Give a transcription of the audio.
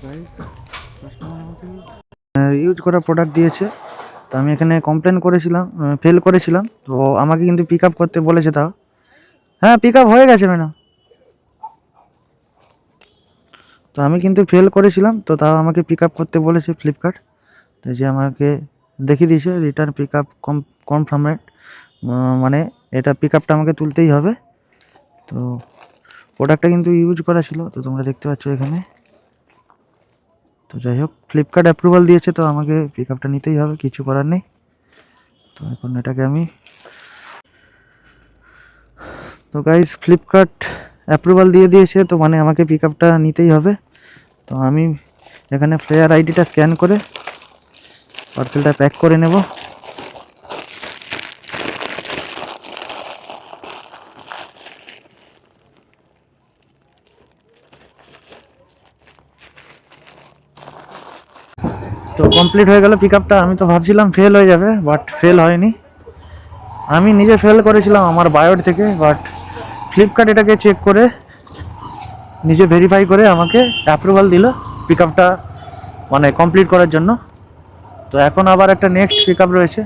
Guys customer আমাকে use করা product দিয়েছে, তো আমি এখানে কমপ্লেন করেছিলাম, ফেল করেছিলাম, তো আমাকে কিন্তু পিক আপ করতে বলেছে। তাও হ্যাঁ, পিক আপ হয়ে গেছে ম্যাডাম। তো আমি কিন্তু ফেল করেছিলাম, তো তাও আমাকে পিক আপ করতে বলেছে ফ্লিপকার্ট। তো যে আমাকে দেখিয়ে দিয়েছে রিটার্ন পিক আপ কনফার্মেড, মানে এটা পিক আপটা আমাকে তুলতেই হবে। তো প্রোডাক্টটা কিন্তু ইউজ করা ছিল, তো তোমরা দেখতে পাচ্ছ এখানে। তো যাই হোক, ফ্লিপকার্ট অ্যাপ্রুভাল দিয়েছে, তো আমাকে পিক আপটা নিতেই হবে, কিছু করার নেই। তো এখন এটাকে আমি, তো গাইস ফ্লিপকার্ট অ্যাপ্রুভাল দিয়ে দিয়েছে, তো মানে আমাকে পিক আপটা নিতেই হবে। তো আমি এখানে ফ্লেয়ার আইডিটা স্ক্যান করে পার্সেলটা প্যাক করে নেব। তো কমপ্লিট হয়ে গেল পিক আপটা। আমি তো ভাবছিলাম ফেল হয়ে যাবে, বাট ফেল হয়নি। আমি নিজে ফেল করেছিলাম আমার বায়োড থেকে, বাট ফ্লিপকার্ট এটাকে চেক করে নিজে ভেরিফাই করে আমাকে অ্যাপ্রুভাল দিল পিক আপটা মানে কমপ্লিট করার জন্য। তো এখন আবার একটা নেক্সট পিক আপ রয়েছে,